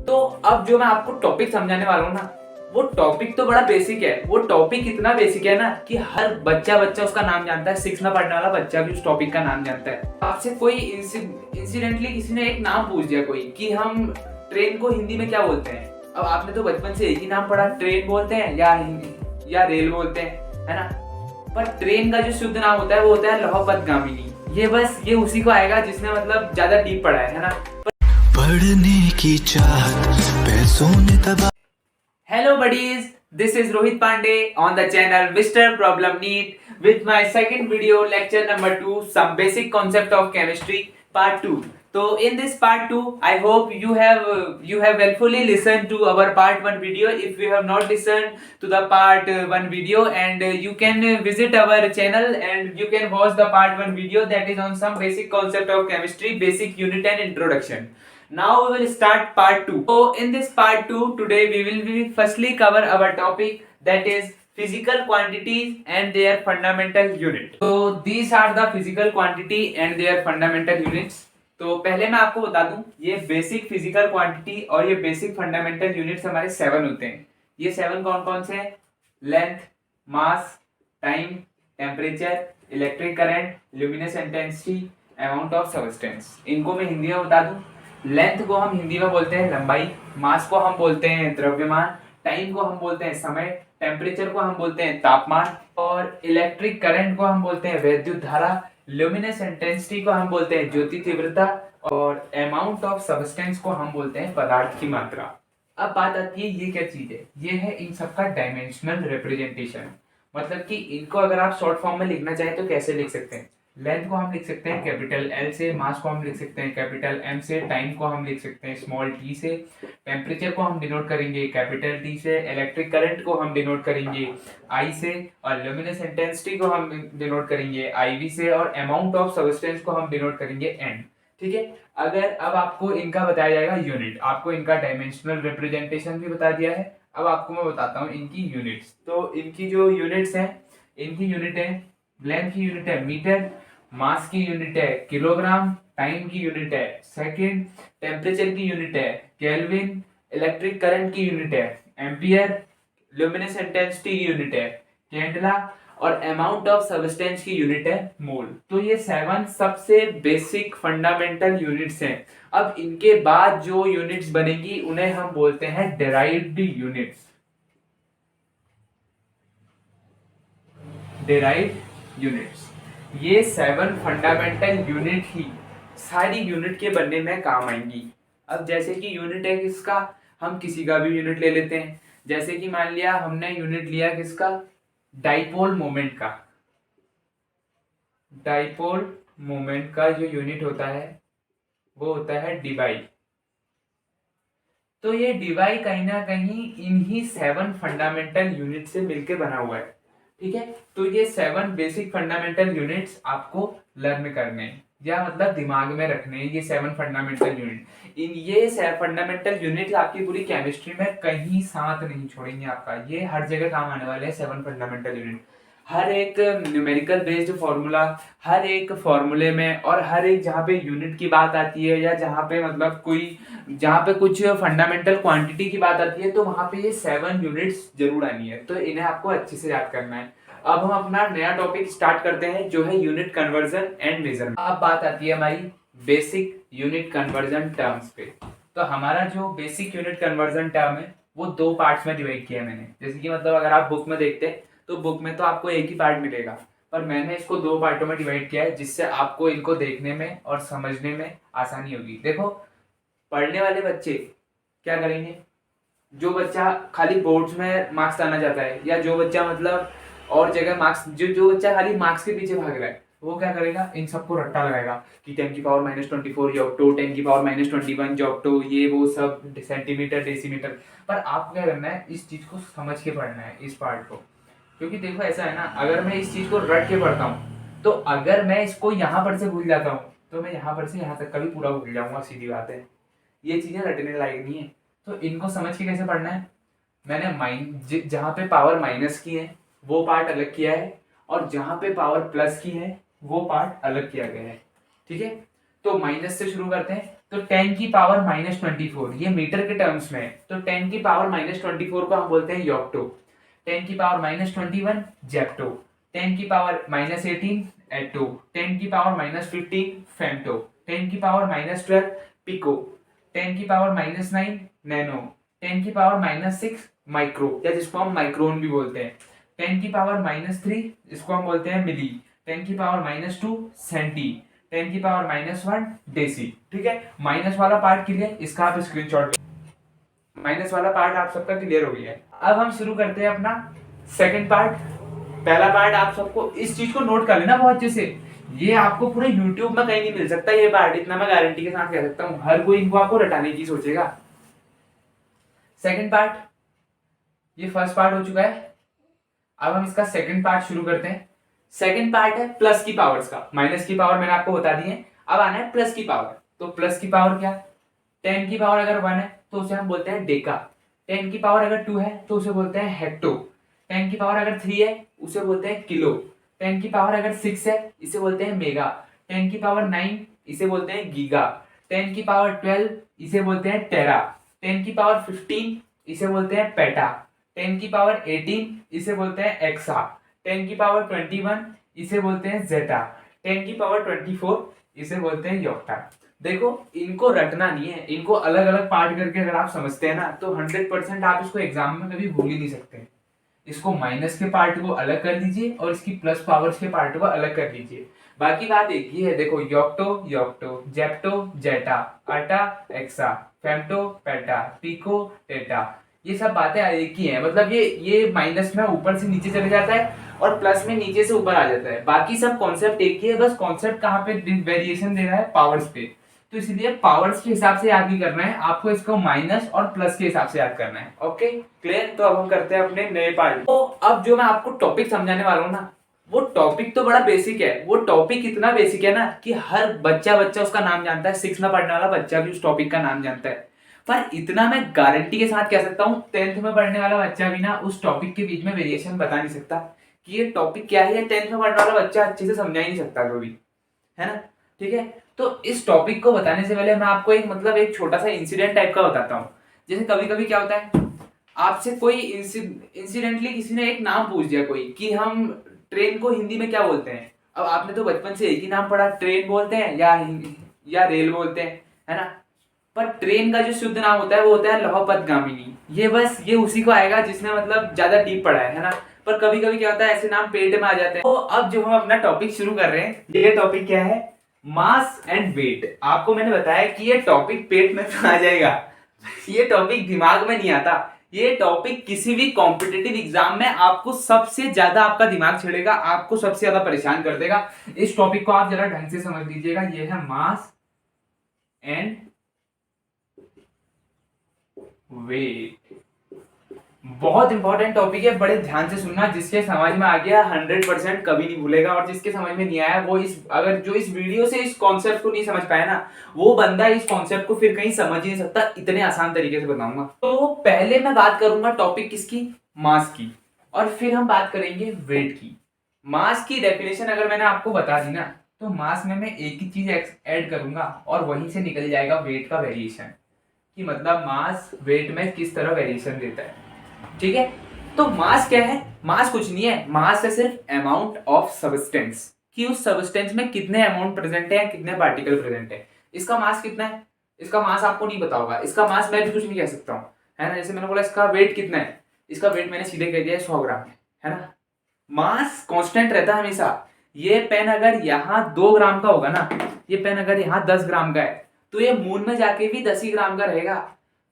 तो अब जो मैं आपको टॉपिक समझाने वाला हूँ ना, वो टॉपिक तो बड़ा बेसिक है। वो टॉपिक इतना बेसिक है ना कि हर बच्चा बच्चा उसका नाम जानता है। 6 में पढ़ने वाला बच्चा भी उस टॉपिक का नाम जानता है। आपसे कोई इंसिडेंटली किसी ने एक नाम पूछ दिया कोई कि हम ट्रेन को हिंदी में क्या बोलते हैं। अब आपने तो बचपन से एक ही नाम पढ़ा, ट्रेन बोलते हैं या रेल बोलते हैं, है ना। पर ट्रेन का जो शुद्ध नाम होता है वो होता है लौह पथगामिनी। ये उसी को आएगा जिसने मतलब ज्यादा डीप पढ़ा है ना। पढ़ने की चाहत पैसों ने तबाह। Hello buddies, this is Rohit Pandey on the channel Mr. Problem Neat with my second video lecture number 2, some basic concept of chemistry part 2. So in this part 2, I hope you have helpfully listened to our part 1 video. If you have not listened to the part 1 video, and you can visit our channel and you can watch the part 1 video that is on some basic concept of chemistry, basic unit and introduction. Now we will start part 2. So in this part 2, today we will be firstly cover our topic, that is physical quantities and their fundamental unit. So these are the physical quantity and their fundamental units. तो पहले मैं आपको बता दूं, ये basic physical quantity और ये basic fundamental units हमारे 7 होते हैं। ये 7 कौन कौन से हैं? Length, mass, time, temperature, electric current, luminous intensity, amount of substance. इनको मैं हिंदी में बता दूं। लेंथ को हम हिंदी में बोलते हैं लंबाई, मास को हम बोलते हैं द्रव्यमान, टाइम को हम बोलते हैं समय, टेम्परेचर को हम बोलते हैं तापमान, और इलेक्ट्रिक करंट को हम बोलते हैं विद्युत धारा, ल्यूमिनस इंटेंसिटी को हम बोलते हैं ज्योति तीव्रता, और अमाउंट ऑफ सब्सटेंस को हम बोलते हैं पदार्थ की मात्रा। अब बात आती है ये क्या चीज है? ये है इन सबका डायमेंशनल रिप्रेजेंटेशन। मतलब कि इनको अगर आप शॉर्ट फॉर्म में लिखना चाहें तो कैसे लिख सकते हैं? लेंथ को हम लिख सकते हैं कैपिटल एल से, मास को हम लिख सकते हैं कैपिटल एम से, टाइम को हम लिख सकते हैं स्मॉल टी से, टेम्परेचर को हम डिनोट करेंगे कैपिटल टी से, इलेक्ट्रिक करंट को हम डिनोट करेंगे आई से, और ल्यूमिनस इंटेंसिटी को हम डिनोट करेंगे आई वी से, और अमाउंट ऑफ सब्सटेंस को हम डिनोट करेंगे एन। ठीक है। अगर अब आपको इनका बताया जाएगा यूनिट, आपको इनका डायमेंशनल रिप्रेजेंटेशन भी बता दिया है। अब आपको मैं बताता हूँ इनकी यूनिट्स। तो इनकी जो यूनिट्स हैं, इनकी यूनिट है, लेंथ की यूनिट है मीटर, मास की यूनिट है किलोग्राम, टाइम की यूनिट है सेकंड, टेम्परेचर की यूनिट है केल्विन, इलेक्ट्रिक करंट की यूनिट है एम्पियर, ल्यूमिनस इंटेंसिटी की यूनिट है कैंडला, और अमाउंट ऑफ सब्सटेंस की यूनिट है मोल। तो ये 7 सबसे बेसिक फंडामेंटल यूनिट्स हैं। अब इनके बाद जो यूनिट्स बनेगी उन्हें हम बोलते हैं डेराइव्ड यूनिट्स। डेराइव्ड यूनिट्स, ये 7 फंडामेंटल यूनिट ही सारी यूनिट के बनने में काम आएंगी। अब जैसे कि यूनिट है किसका, हम किसी का भी यूनिट ले लेते हैं। जैसे कि मान लिया हमने यूनिट लिया किसका, डाइपोल मोमेंट का। डाइपोल मोमेंट का जो यूनिट होता है वो होता है डीवाई। तो ये डीवाई कहीं ना कहीं इन्हीं 7 फंडामेंटल यूनिट से मिलकर बना हुआ है। ठीक है। तो ये 7 बेसिक फंडामेंटल यूनिट्स आपको लर्न करने हैं, या मतलब दिमाग में रखने हैं। ये 7 फंडामेंटल यूनिट, ये फंडामेंटल यूनिट्स आपकी पूरी केमिस्ट्री में कहीं साथ नहीं छोड़ेंगे आपका। ये हर जगह काम आने वाले हैं 7 फंडामेंटल यूनिट। हर एक न्यूमेरिकल बेस्ड फॉर्मूला, हर एक फॉर्मूले में, और हर एक जहाँ पे यूनिट की बात आती है, या जहाँ पे मतलब कोई जहाँ पे कुछ फंडामेंटल क्वांटिटी की बात आती है, तो वहाँ पे ये 7 यूनिट्स जरूर आनी है। तो इन्हें आपको अच्छे से याद करना है। अब हम अपना नया टॉपिक स्टार्ट करते हैं जो है यूनिट कन्वर्जन एंड मेजरमेंट। अब बात आती है हमारी बेसिक यूनिट कन्वर्जन टर्म्स पे। तो हमारा जो बेसिक यूनिट कन्वर्जन टर्म है वो 2 पार्ट्स में डिवाइड किया है मैंने। जैसे कि मतलब अगर आप बुक में देखते हैं तो बुक में तो आपको एक ही पार्ट मिलेगा, पर मैंने इसको 2 पार्टों में डिवाइड किया है, जिससे आपको इनको देखने में और समझने में आसानी होगी। देखो, पढ़ने वाले बच्चे क्या करेंगे, जो बच्चा खाली बोर्ड्स में मार्क्स लाना चाहता है, या जो बच्चा मतलब और जगह मार्क्स, जो बच्चा खाली मार्क्स के पीछे भाग रहा है, वो क्या करेगा, इन सबको रट्टा लगाएगा कि 10 की पावर -24 जॉक्टो, 10 की पावर -21 जॉक्टो, ये वो सब सेंटीमीटर डेसीमीटर। पर आप क्या करना है, इस चीज को समझ के पढ़ना है, इस पार्ट को। क्योंकि देखो ऐसा है ना, अगर मैं इस चीज को रट के पढ़ता हूँ तो अगर मैं इसको यहाँ पर से भूल जाता हूँ तो मैं यहाँ पर से यहाँ तक का भी पूरा भूल जाऊंगा। सीधी बात है, ये चीजें रटने लायक नहीं है। तो इनको समझ के कैसे पढ़ना है, मैंने जहाँ पे पावर माइनस की है वो पार्ट अलग किया है, और जहाँ पे पावर प्लस की है वो पार्ट अलग किया गया है। ठीक है। तो माइनस से शुरू करते हैं। तो 10 की पावर -24 ये मीटर के टर्म्स में है, तो 10 की पावर -24 को हम बोलते हैं योक्टो, 10 की पावर -21 जेप्टो, 10 की पावर -18 एटो, 10 की पावर -15 फेम्टो, 10 की पावर -12 पिको, 10 की पावर -9 नैनो, 10 की पावर -6 माइक्रो या जिसको हम माइक्रोन भी बोलते हैं, 10 की पावर -3 इसको हम बोलते हैं मिली, 10 की पावर -2 सेंटी, 10 की पावर -1 डेसी। ठीक है, माइनस वाला पार्ट क्लियर, इसका आप स्क्रीनशॉट, माइनस वाला पार्ट आप सबका क्लियर हो गया है। अब हम शुरू करते हैं अपना सेकंड पार्ट। पहला पार्ट आप सबको इस चीज को नोट कर लेना बहुत अच्छे से, ये आपको पूरे यूट्यूब में कहीं नहीं मिल सकता ये पार्ट, इतना मैं गारंटी के साथ कह सकता हूँ, हर कोई इनको आपको रटाने की सोचेगा। सेकंड पार्ट, ये फर्स्ट पार्ट हो चुका है, अब हम इसका सेकंड पार्ट शुरू करते हैं। सेकंड पार्ट है प्लस की पावर्स का, माइनस की पावर मैंने आपको बता दी है, अब आना है प्लस की पावर। तो प्लस की पावर क्या, 10 की पावर अगर 1 है तो उसे हम बोलते हैं डेका, 10 की पावर अगर 2 है तो उसे बोलते हैं हेक्टो, 10 की पावर अगर 3 है उसे बोलते हैं किलो, 10 की पावर अगर 6 है इसे बोलते हैं मेगा, 10 की पावर 9 इसे बोलते हैं गीगा, 10 की पावर 12 इसे बोलते हैं टेरा, 10 की पावर 15 इसे बोलते हैं पेटा, 10 की पावर 18 इसे बोलते हैं एक्सा, 10 की पावर 21 इसे बोलते हैं जेटा, 10 की पावर 24 इसे बोलते हैं योक्टा। देखो इनको रटना नहीं है, इनको अलग अलग पार्ट करके अगर आप समझते हैं ना तो 100% आप इसको एग्जाम में कभी भूल ही नहीं सकते। इसको माइनस के पार्ट को अलग कर लीजिए और इसकी प्लस पावर्स के पार्ट को अलग कर लीजिए। बाकी बात एक ही है, देखो योक्टो योक्टो, जेप्टो जेटा, आटा एक्सा, फेम्टो पेटा, पिको टेटा, ये सब बातें एक ही हैं, मतलब ये माइनस में ऊपर से नीचे चले जाता है और प्लस में नीचे से ऊपर आ जाता है, बाकी सब कॉन्सेप्ट एक ही है, बस कॉन्सेप्ट कहाँ पे वेरिएशन दे रहा है, पावर्स पे। तो इसलिए पावर्स के हिसाब से याद नहीं करना है आपको, इसको माइनस और प्लस के हिसाब से याद करना है। ओके क्लियर, तो अब हम करते हैं अपने नए पार्ट। तो अब जो मैं आपको टॉपिक समझाने वाला हूँ ना, वो टॉपिक तो बड़ा बेसिक है, वो टॉपिक इतना बेसिक है ना कि हर बच्चा उसका नाम जानता है, 6 में पढ़ने वाला बच्चा भी उस टॉपिक का नाम जानता है। पर इतना मैं गारंटी के साथ कह सकता हूँ 10th में पढ़ने वाला बच्चा भी ना उस टॉपिक के बीच में वेरिएशन बता नहीं सकता कि ये टॉपिक क्या है, 10th में पढ़ने वाला बच्चा अच्छे से समझा ही नहीं सकता कभी, है ना। ठीक है, तो इस टॉपिक को बताने से पहले मैं आपको एक छोटा सा इंसिडेंट टाइप का बताता हूँ। जैसे कभी कभी क्या होता है, आपसे कोई इंसिडेंटली किसी ने एक नाम पूछ दिया कोई कि हम ट्रेन को हिंदी में क्या बोलते हैं। अब आपने तो बचपन से एक ही नाम पढ़ा, ट्रेन बोलते हैं या रेल बोलते हैं, है ना। पर ट्रेन का जो शुद्ध नाम होता है वो होता है लौहपथगामिनी। ये उसी को आएगा जिसने मतलब ज्यादा डीप पढ़ा है ना। पर कभी कभी क्या होता है ऐसे नाम पेट में आ जाते हैं। तो अब जो हम अपना टॉपिक शुरू कर रहे हैं, ये टॉपिक क्या है, मास एंड वेट। आपको मैंने बताया कि ये टॉपिक पेट में तो आ जाएगा, ये टॉपिक दिमाग में नहीं आता। ये टॉपिक किसी भी कॉम्पिटिटिव एग्जाम में आपको सबसे ज्यादा आपका दिमाग छेड़ेगा, आपको सबसे ज्यादा परेशान कर देगा। इस टॉपिक को आप जरा ढंग से समझ लीजिएगा, ये है मास एंड वेट। बहुत इंपॉर्टेंट टॉपिक है, बड़े ध्यान से सुनना। जिसके समझ में आ गया 100% कभी नहीं भूलेगा, और जिसके समझ में नहीं आया वो जो इस वीडियो से इस कॉन्सेप्ट को नहीं समझ पाया ना, वो बंदा इस कॉन्सेप्ट को फिर कहीं समझ ही नहीं सकता। इतने आसान तरीके से बताऊंगा। तो पहले मैं बात करूंगा टॉपिक किसकी, मास की, और फिर हम बात करेंगे वेट की। मास की डेफिनेशन अगर मैंने आपको बता दी ना, तो मास में मैं एक ही चीज ऐड करूंगा और वहीं से निकल जाएगा वेट का वेरिएशन, कि मतलब मास वेट में किस तरह वेरिएशन देता है। ठीक है, तो मास क्या है, मास कुछ नहीं है, मास है सिर्फ अमाउंट ऑफ सब्सटेंस, कि उस सब्सटेंस में कितने अमाउंट प्रेजेंट है, कितने पार्टिकल प्रेजेंट है। इसका मास कितना है, इसका मास आपको नहीं पता होगा, इसका मास मैं भी कुछ नहीं कह सकता हूँ, है ना। जैसे मैंने बोला इसका वेट कितना है, इसका वेट मैंने सीधे कह दिया 100 ग्राम है ना। मास कांस्टेंट रहता है हमेशा। ये पेन अगर यहाँ 2 ग्राम का होगा ना, ये पेन अगर यहाँ 10 ग्राम का है, तो ये मून में जाके भी 10 ही ग्राम का रहेगा।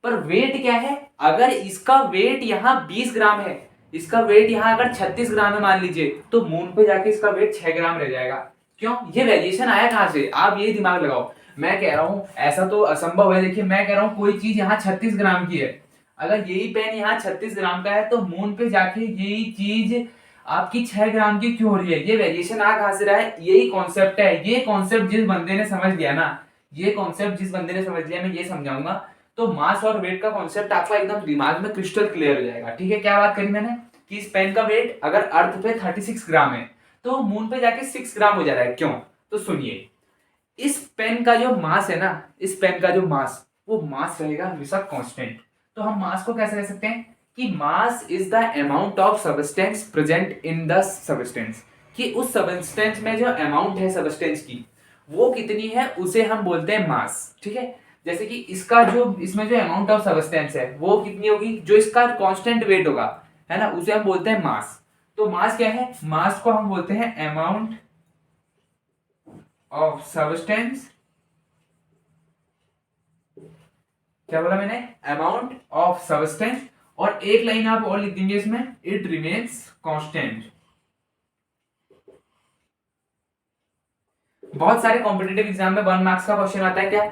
पर वेट क्या है, अगर इसका वेट यहाँ 20 ग्राम है, इसका वेट यहाँ अगर 36 ग्राम है मान लीजिए, तो मून पे जाके इसका वेट 6 ग्राम रह जाएगा। क्यों, ये वेरिएशन आया कहाँ से, आप ये दिमाग लगाओ। मैं कह रहा हूँ ऐसा तो असंभव है। देखिए मैं कह रहा हूँ कोई चीज यहाँ 36 ग्राम की है, अगर यही पेन यहाँ 36 ग्राम का है, तो मून पे जाके यही चीज आपकी 6 ग्राम की क्यों हो रही है। ये वेरिएशन आ कहाँ से रहा है, यही कॉन्सेप्ट है। ये कॉन्सेप्ट जिस बंदे ने समझ लिया ना, ये कॉन्सेप्ट जिस बंदे ने समझ लिया, मैं ये समझाऊंगा, तो मास और वेट का कॉन्सेप्ट आपका एकदम दिमाग में क्रिस्टल क्लियर हो जाएगा। ठीक है, क्या बात करी मैंने कि इस पेन का वेट अगर अर्थ पे 36 ग्राम है, तो मून पे जाके 6 ग्राम हो जा रहा है। क्यों, तो सुनिए, इस पेन का जो मास है ना, इस पेन का जो मास, वो मास रहेगा हमेशा कांस्टेंट। तो हम मास को कैसे कह सकते हैं कि mass is the amount of substance present in the substance, कि उस सबस्टेंस में जो अमाउंट है सबस्टेंस की वो कितनी है उसे हम बोलते हैं मास। ठीक है, जैसे कि इसका जो इसमें जो अमाउंट ऑफ सबस्टेंस है वो कितनी होगी, जो इसका कांस्टेंट वेट होगा है ना, उसे हम बोलते हैं मास। तो मास क्या है, मास को हम बोलते हैं अमाउंट ऑफ सबस्टेंस, क्या बोला मैंने, अमाउंट ऑफ सबस्टेंस, और एक लाइन आप और लिख देंगे इसमें, इट रिमेन्स कांस्टेंट। बहुत सारे कॉम्पिटिटिव एग्जाम में 1 मार्क्स का क्वेश्चन आता है क्या,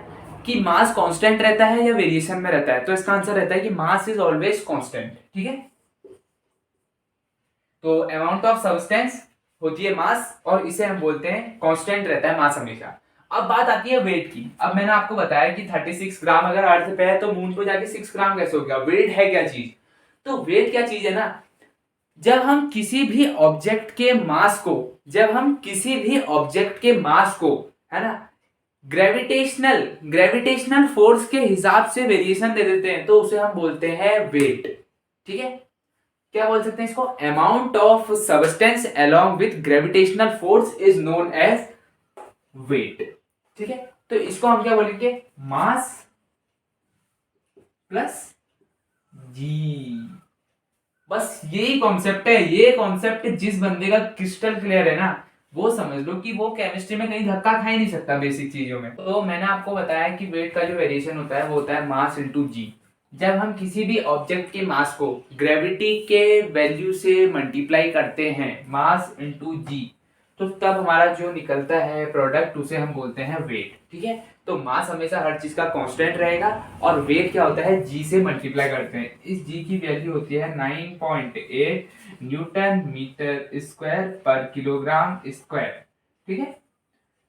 कि मास कांस्टेंट रहता है या वेरिएशन में रहता है, तो इसका आंसर रहता है कि मास इज ऑलवेज कांस्टेंट। ठीक है, तो अमाउंट ऑफ सब्सटेंस होती है मास, और इसे हम बोलते हैं कांस्टेंट रहता है मास हमेशा। अब बात आती है वेट की। अब मैंने आपको बताया कि 36 ग्राम अगर अर्थ पे है तो मून पे जाके 6 ग्राम कैसे हो गया, वेट है क्या चीज। तो वेट क्या चीज है ना, जब हम किसी भी ऑब्जेक्ट के मास को, जब हम किसी भी ऑब्जेक्ट के मास को है ना ग्रेविटेशनल फोर्स के हिसाब से वेरिएशन दे देते हैं तो उसे हम बोलते हैं वेट। ठीक है, क्या बोल सकते हैं इसको, amount of substance along with gravitational force is known as weight. ठीक है, तो इसको हम क्या बोलेंगे, मास प्लस जी। बस यही कॉन्सेप्ट है, ये कॉन्सेप्ट जिस बंदे का क्रिस्टल क्लियर है ना, वो समझ लो कि वो केमिस्ट्री में कहीं धक्का खा ही नहीं सकता बेसिक चीजों में। तो मैंने आपको बताया कि वेट का जो वेरिएशन होता है वो होता है मास इनटू जी। जब हम किसी भी ऑब्जेक्ट के मास को ग्रेविटी के वैल्यू से मल्टीप्लाई करते हैं, मास इनटू जी, तो तब हमारा जो निकलता है प्रोडक्ट उसे हम बोलते हैं वेट। ठीक है, तो मास हमेशा हर चीज का कांस्टेंट रहेगा, और वेट क्या होता है, जी से मल्टीप्लाई करते हैं। इस जी की वैल्यू होती है 9.8 न्यूटन मीटर स्क्वायर पर किलोग्राम स्क्वायर। ठीक है,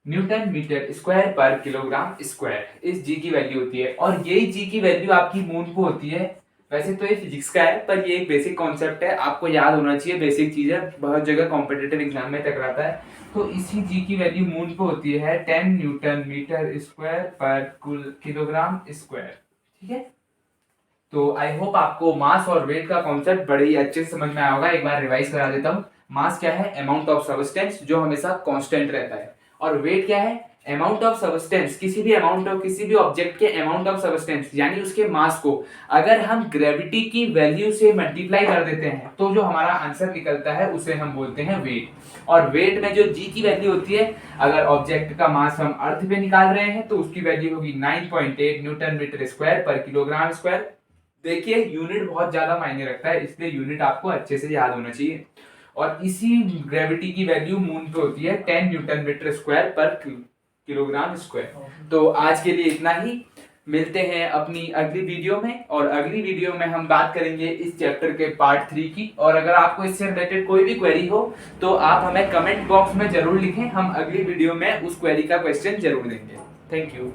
न्यूटन मीटर स्क्वायर पर किलोग्राम स्क्वायर, इस जी की वैल्यू होती है, और यही जी की वैल्यू आपकी मून को होती है। वैसे तो ये फिजिक्स का है, पर ये एक बेसिक कॉन्सेप्ट है, आपको याद होना चाहिए, बेसिक चीज है, बहुत जगह कॉम्पिटिटिव एग्जाम में टकराता है। तो इसी जी की वैल्यू मून पे होती है 10 न्यूटन मीटर स्क्वायर पर किलोग्राम स्क्वायर। ठीक है, तो आई होप आपको मास और वेट का कॉन्सेप्ट बड़े ही अच्छे से समझ में आया होगा। एक बार रिवाइज करा देता हूँ। मास क्या है, अमाउंट ऑफ सबस्टेंस जो हमेशा कांस्टेंट रहता है, और वेट क्या है, अमाउंट ऑफ सबस्टेंस, किसी भी अमाउंट ऑफ किसी भी ऑब्जेक्ट के अमाउंट ऑफ सबस्टेंस यानी उसके मास को अगर हम ग्रेविटी की वैल्यू से मल्टीप्लाई कर देते हैं तो जो हमारा आंसर निकलता है उसे हम बोलते हैं वेट। और वेट में जो जी की वैल्यू होती है, अगर ऑब्जेक्ट का मास हम अर्थ पे निकाल रहे हैं तो उसकी वैल्यू होगी 9.8 न्यूटन मीटर स्क्वायर पर किलोग्राम स्क्वायर। देखिए यूनिट बहुत ज्यादा मायने रखता है, इसलिए यूनिट आपको अच्छे से याद होना चाहिए। और इसी ग्रेविटी की वैल्यू मून पे होती है 10 न्यूटन मीटर स्क्वायर पर किलोग्राम स्क्वायर। तो आज के लिए इतना ही, मिलते हैं अपनी अगली वीडियो में, और अगली वीडियो में हम बात करेंगे इस चैप्टर के पार्ट 3 की। और अगर आपको इससे रिलेटेड कोई भी क्वेरी हो तो आप हमें कमेंट बॉक्स में जरूर लिखें, हम अगली वीडियो में उस क्वेरी का क्वेश्चन जरूर देंगे। Thank you.